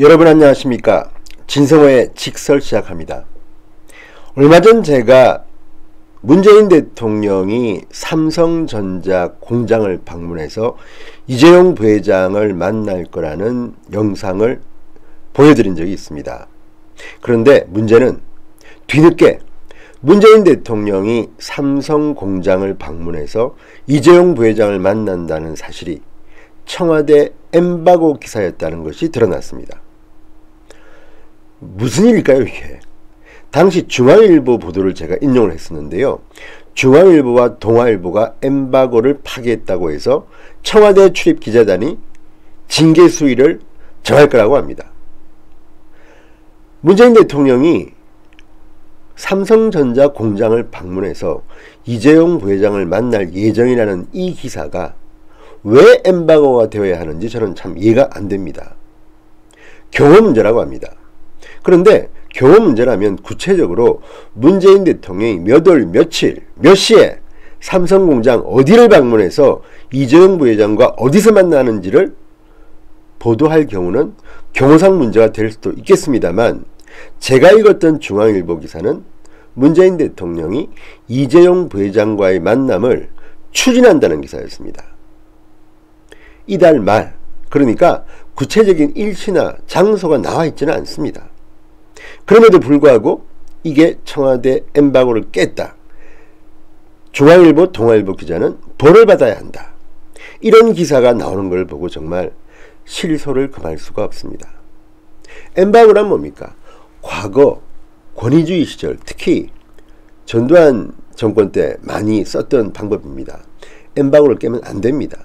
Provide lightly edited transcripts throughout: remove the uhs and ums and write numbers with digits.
여러분 안녕하십니까. 진성호의 직설 시작합니다. 얼마 전 제가 문재인 대통령이 삼성전자 공장을 방문해서 이재용 부회장을 만날 거라는 영상을 보여드린 적이 있습니다. 그런데 문제는 뒤늦게 문재인 대통령이 삼성 공장을 방문해서 이재용 부회장을 만난다는 사실이 청와대 엠바고 기사였다는 것이 드러났습니다. 무슨 일일까요 이게? 당시 중앙일보 보도를 제가 인용을 했었는데요. 중앙일보와 동아일보가 엠바고를 파기했다고 해서 청와대 출입 기자단이 징계 수위를 정할 거라고 합니다. 문재인 대통령이 삼성전자 공장을 방문해서 이재용 부회장을 만날 예정이라는 이 기사가 왜 엠바고가 되어야 하는지 저는 참 이해가 안 됩니다. 경호 문제라고 합니다. 그런데 경호 문제라면 구체적으로 문재인 대통령이 몇 월 며칠 몇 시에 삼성공장 어디를 방문해서 이재용 부회장과 어디서 만나는지를 보도할 경우는 경호상 문제가 될 수도 있겠습니다만, 제가 읽었던 중앙일보 기사는 문재인 대통령이 이재용 부회장과의 만남을 추진한다는 기사였습니다. 이달 말, 그러니까 구체적인 일시나 장소가 나와 있지는 않습니다. 그럼에도 불구하고 이게 청와대 엠바고를 깼다. 중앙일보, 동아일보 기자는 벌을 받아야 한다. 이런 기사가 나오는 걸 보고 정말 실소를 금할 수가 없습니다. 엠바고란 뭡니까? 과거 권위주의 시절, 특히 전두환 정권 때 많이 썼던 방법입니다. 엠바고를 깨면 안 됩니다.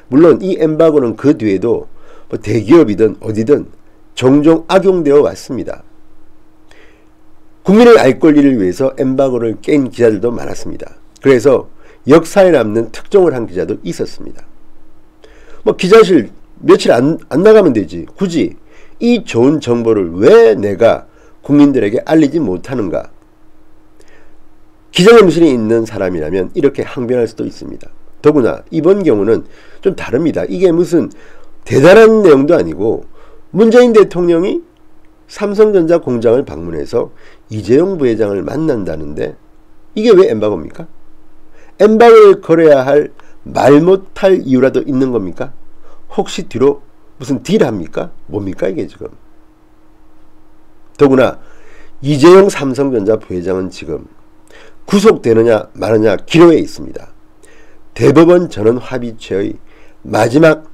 물론 이 엠바고는 그 뒤에도 뭐 대기업이든 어디든 종종 악용되어 왔습니다. 국민의 알 권리를 위해서 엠바고를 깬 기자들도 많았습니다. 그래서 역사에 남는 특종을 한 기자도 있었습니다. 뭐 기자실 며칠 안 나가면 되지. 굳이 이 좋은 정보를 왜 내가 국민들에게 알리지 못하는가? 기자정신이 있는 사람이라면 이렇게 항변할 수도 있습니다. 더구나 이번 경우는 좀 다릅니다. 이게 무슨 대단한 내용도 아니고 문재인 대통령이 삼성전자 공장을 방문해서 이재용 부회장을 만난다는데 이게 왜 엠바고입니까? 엠바고를 걸어야 할 말 못할 이유라도 있는 겁니까? 혹시 뒤로 무슨 딜합니까? 뭡니까 이게 지금? 더구나 이재용 삼성전자 부회장은 지금 구속되느냐 마느냐 기로에 있습니다. 대법원 전원합의체의 마지막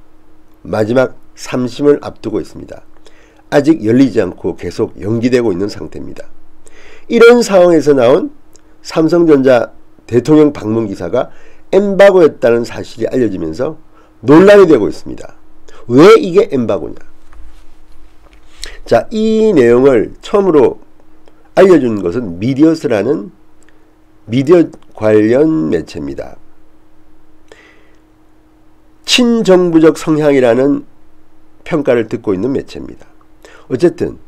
3심을 앞두고 있습니다. 아직 열리지 않고 계속 연기되고 있는 상태입니다. 이런 상황에서 나온 삼성전자 대통령 방문 기사가 엠바고였다는 사실이 알려지면서 논란이 되고 있습니다. 왜 이게 엠바고냐? 자, 이 내용을 처음으로 알려준 것은 미디어스라는 미디어 관련 매체입니다. 친정부적 성향이라는 평가를 듣고 있는 매체입니다. 어쨌든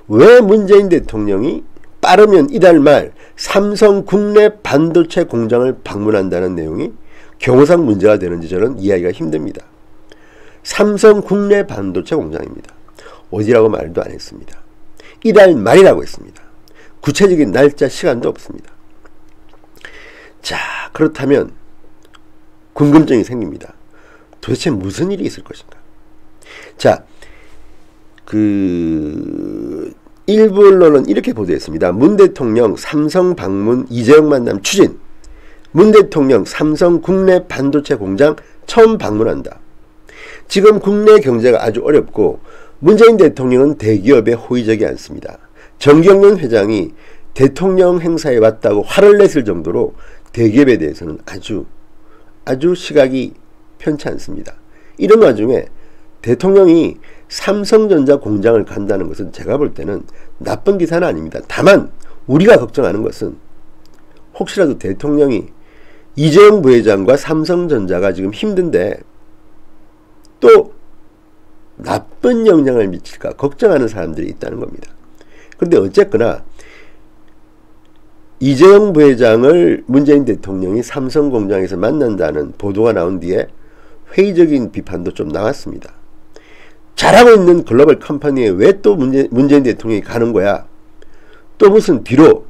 왜 문재인 대통령이 빠르면 이달 말 삼성 국내 반도체 공장을 방문한다는 내용이 경호상 문제가 되는지 저는 이해하기가 힘듭니다. 삼성 국내 반도체 공장입니다. 어디라고 말도 안 했습니다. 이달 말이라고 했습니다. 구체적인 날짜 시간도 없습니다. 자, 그렇다면 궁금증이 생깁니다. 도대체 무슨 일이 있을 것인가? 자, 일부 언론은 이렇게 보도했습니다. 문 대통령 삼성 방문 이재용 만남 추진. 문 대통령 삼성 국내 반도체 공장 처음 방문한다. 지금 국내 경제가 아주 어렵고 문재인 대통령은 대기업에 호의적이 않습니다. 정경련 회장이 대통령 행사에 왔다고 화를 냈을 정도로 대기업에 대해서는 아주 시각이 편치 않습니다. 이런 와중에 대통령이 삼성전자 공장을 간다는 것은 제가 볼 때는 나쁜 기사는 아닙니다. 다만 우리가 걱정하는 것은 혹시라도 대통령이 이재용 부회장과 삼성전자가 지금 힘든데 또 나쁜 영향을 미칠까 걱정하는 사람들이 있다는 겁니다. 그런데 어쨌거나 이재용 부회장을 문재인 대통령이 삼성 공장에서 만난다는 보도가 나온 뒤에 회의적인 비판도 좀 나왔습니다. 잘하고 있는 글로벌 컴퍼니에 왜 또 문재인 대통령이 가는 거야? 또 무슨 뒤로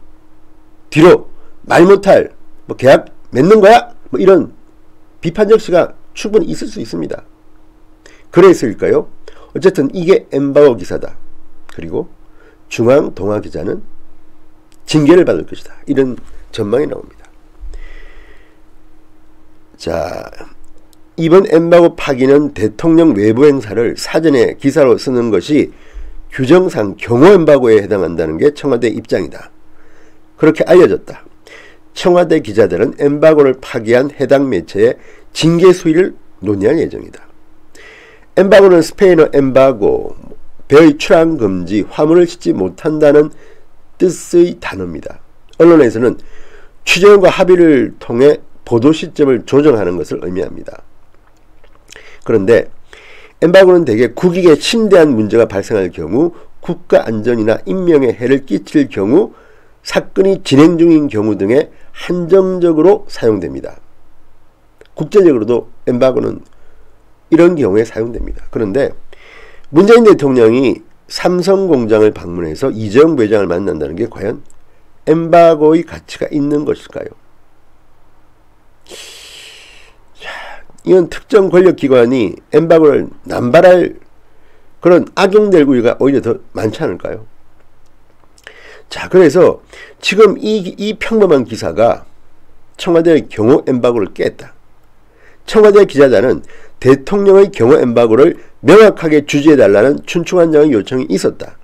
말 못할 뭐 계약 맺는 거야? 뭐 이런 비판적 시가 충분히 있을 수 있습니다. 그래서일까요? 어쨌든 이게 엠바고 기사다. 그리고 중앙동아기자는 징계를 받을 것이다. 이런 전망이 나옵니다. 자, 이번 엠바고 파기는 대통령 외부 행사를 사전에 기사로 쓰는 것이 규정상 경호 엠바고에 해당한다는 게 청와대 입장이다. 그렇게 알려졌다. 청와대 기자들은 엠바고를 파기한 해당 매체의 징계 수위를 논의할 예정이다. 엠바고는 스페인어 엠바고, 배의 출항 금지, 화물을 싣지 못한다는 뜻의 단어입니다. 언론에서는 취재원과 합의를 통해 보도 시점을 조정하는 것을 의미합니다. 그런데 엠바고는 대개 국익에 심대한 문제가 발생할 경우, 국가 안전이나 인명에 해를 끼칠 경우, 사건이 진행 중인 경우 등에 한정적으로 사용됩니다. 국제적으로도 엠바고는 이런 경우에 사용됩니다. 그런데 문재인 대통령이 삼성 공장을 방문해서 이재용 부회장을 만난다는 게 과연 엠바고의 가치가 있는 것일까요? 이건 특정 권력기관이 엠바고를 남발할 그런 악용될 우려가 오히려 더 많지 않을까요? 자, 그래서 지금 이 평범한 기사가 청와대의 경호 엠바고를 깼다. 청와대 기자단은 대통령의 경호 엠바고를 명확하게 주지해달라는 춘추관장의 요청이 있었다.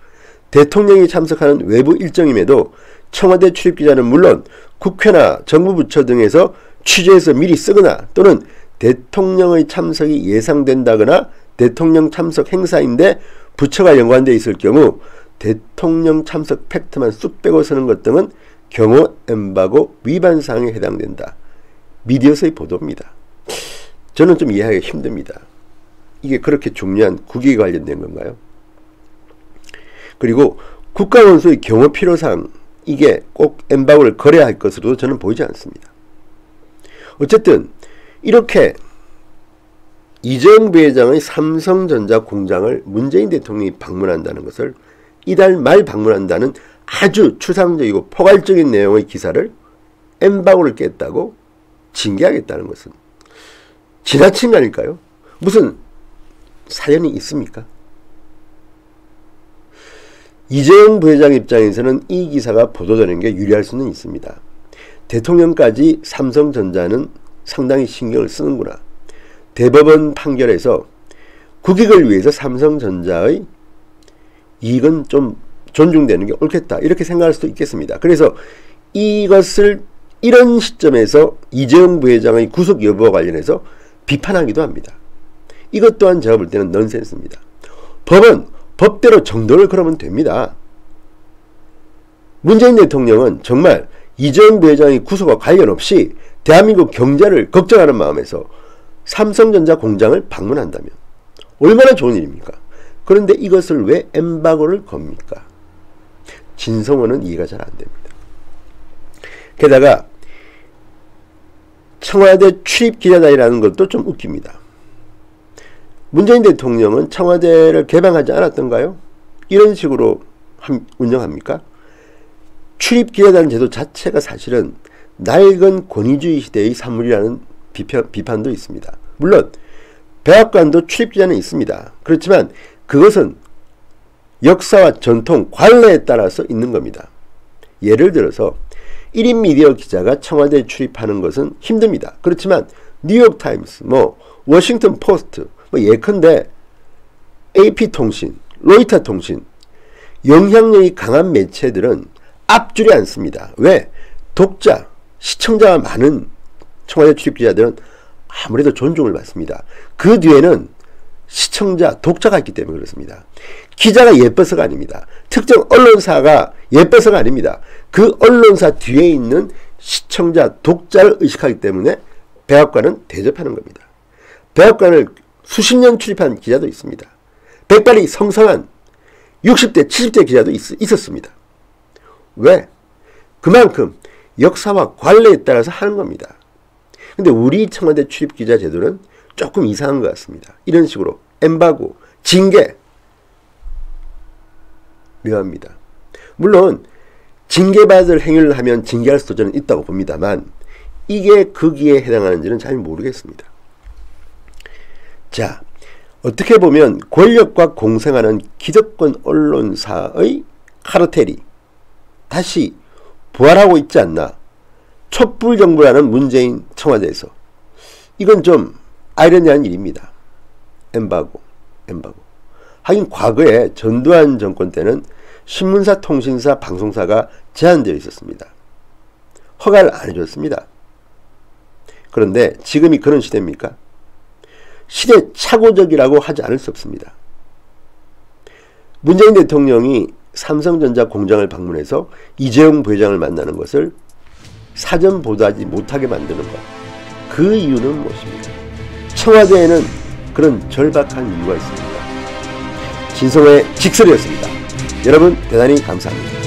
대통령이 참석하는 외부 일정임에도 청와대 출입기자는 물론 국회나 정부 부처 등에서 취재해서 미리 쓰거나 또는 대통령의 참석이 예상된다거나 대통령 참석 행사인데 부처가 연관되어 있을 경우 대통령 참석 팩트만 쑥 빼고 쓰는 것 등은 경호 엠바고 위반 사항에 해당된다. 미디어서의 보도입니다. 저는 좀 이해하기가 힘듭니다. 이게 그렇게 중요한 국익에 관련된 건가요? 그리고 국가원수의 경호 필요상 이게 꼭 엠바고를 거래해야 할 것으로 저는 보이지 않습니다. 어쨌든 이렇게 이재용 부회장의 삼성전자 공장을 문재인 대통령이 방문한다는 것을 이달 말 방문한다는 아주 추상적이고 포괄적인 내용의 기사를 엠바고를 깼다고 징계하겠다는 것은 지나친 거 아닐까요? 무슨 사연이 있습니까? 이재용 부회장 입장에서는 이 기사가 보도되는 게 유리할 수는 있습니다. 대통령까지 삼성전자는 상당히 신경을 쓰는구나. 대법원 판결에서 국익을 위해서 삼성전자의 이익은 좀 존중되는 게 옳겠다. 이렇게 생각할 수도 있겠습니다. 그래서 이것을 이런 시점에서 이재용 부회장의 구속 여부와 관련해서 비판하기도 합니다. 이것 또한 제가 볼 때는 넌센스입니다. 법은 법대로 정도를 걸으면 됩니다. 문재인 대통령은 정말 이재용 부회장의 구속과 관련 없이 대한민국 경제를 걱정하는 마음에서 삼성전자 공장을 방문한다면 얼마나 좋은 일입니까? 그런데 이것을 왜 엠바고를 겁니까? 진성원은 이해가 잘 안됩니다. 게다가 청와대 출입기자단이라는 것도 좀 웃깁니다. 문재인 대통령은 청와대를 개방하지 않았던가요? 이런 식으로 운영합니까? 출입기자단 제도 자체가 사실은 낡은 권위주의 시대의 산물이라는 비판도 있습니다. 물론 백악관도 출입기자는 있습니다. 그렇지만 그것은 역사와 전통, 관례에 따라서 있는 겁니다. 예를 들어서 1인 미디어 기자가 청와대에 출입하는 것은 힘듭니다. 그렇지만 뉴욕타임스, 워싱턴 포스트, 예컨대 AP통신, 로이터통신, 영향력이 강한 매체들은 앞줄이 않습니다. 왜? 독자, 시청자가 많은 청와대 출입기자들은 아무래도 존중을 받습니다. 그 뒤에는 시청자, 독자가 있기 때문에 그렇습니다. 기자가 예뻐서가 아닙니다. 특정 언론사가 예뻐서가 아닙니다. 그 언론사 뒤에 있는 시청자, 독자를 의식하기 때문에 백악관은 대접하는 겁니다. 백악관을 수십 년 출입한 기자도 있습니다. 백발이 성성한 60대, 70대 기자도 있었습니다. 왜? 그만큼 역사와 관례에 따라서 하는 겁니다. 근데 우리 청와대 출입기자 제도는 조금 이상한 것 같습니다. 이런 식으로 엠바고, 징계. 묘합니다. 물론 징계받을 행위를 하면 징계할 수도 저는 있다고 봅니다만 이게 거기에 해당하는지는 잘 모르겠습니다. 자, 어떻게 보면 권력과 공생하는 기득권 언론사의 카르텔이 다시 부활하고 있지 않나. 촛불 정부라는 문재인 청와대에서. 이건 좀 아이러니한 일입니다. 엠바고. 하긴 과거에 전두환 정권 때는 신문사, 통신사, 방송사가 제한되어 있었습니다. 허가를 안 해줬습니다. 그런데 지금이 그런 시대입니까? 시대착오적이라고 하지 않을 수 없습니다. 문재인 대통령이 삼성전자 공장을 방문해서 이재용 부회장을 만나는 것을 사전 보도하지 못하게 만드는 것. 그 이유는 무엇입니까? 청와대에는 그런 절박한 이유가 있습니다. 진성호의 직설이었습니다. 여러분 대단히 감사합니다.